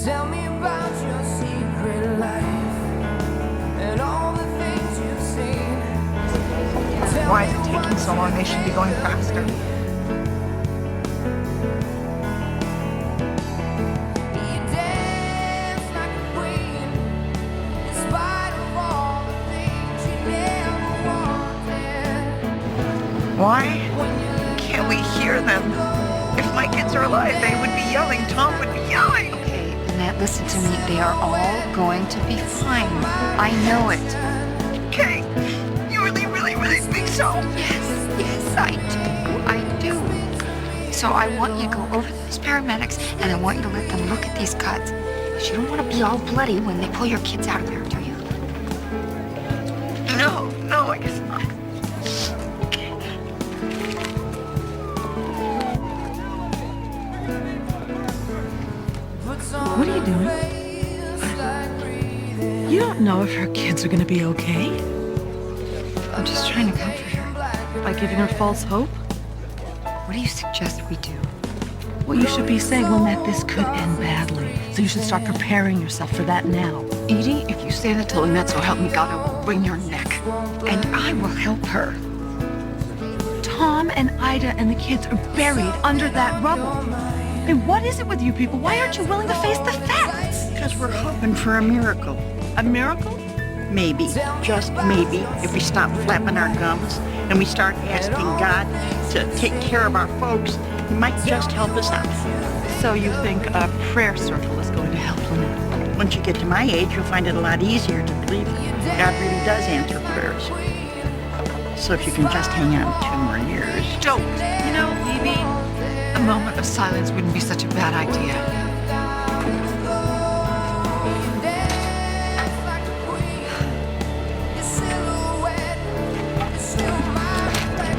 Tell me about your secret life and all the things you've seen. Why is it taking so long? They should be going faster. You dance like a queen in spite of all the things you never wanted. Why can't we hear them? If my kids are alive, they would be yelling. Tom would be yelling. Annette, listen to me. They are all going to be fine. I know it. Okay. You really, really, really think so? Yes, I do. So I want you to go over to those paramedics, and I want you to let them look at these cuts. Because you don't want to be all bloody when they pull your kids out of there, do you? No, I guess not. What are you doing? You don't know if her kids are gonna be okay? I'm just trying to comfort her. By giving her false hope? What do you suggest we do? Well, you should be saying, Lynette, this could end badly. So you should start preparing yourself for that now. Edie, if you say that to Lynette, so help me God, I will wring your neck. And I will help her. Tom and Ida and the kids are buried under that rubble. And what is it with you people? Why aren't you willing to face the facts? Because we're hoping for a miracle. A miracle? Maybe, just maybe, if we stop flapping our gums and we start asking God to take care of our folks, He might just help us out. So you think a prayer circle is going to help Lynette? Once you get to my age, you'll find it a lot easier to believe God really does answer prayers. So if you can just hang on 2 more years. Don't. You know, maybe a moment of silence wouldn't be such a bad idea.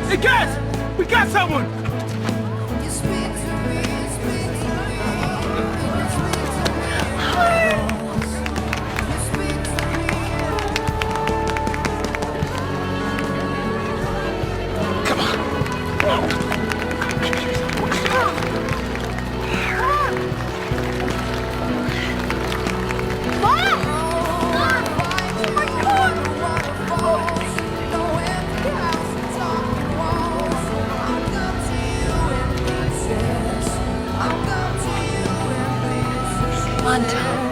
Hey guys! We got someone! Come on, Tom.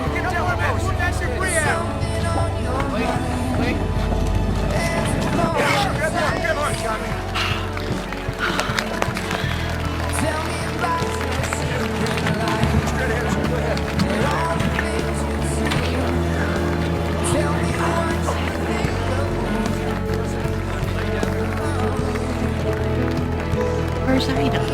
Where's Ida?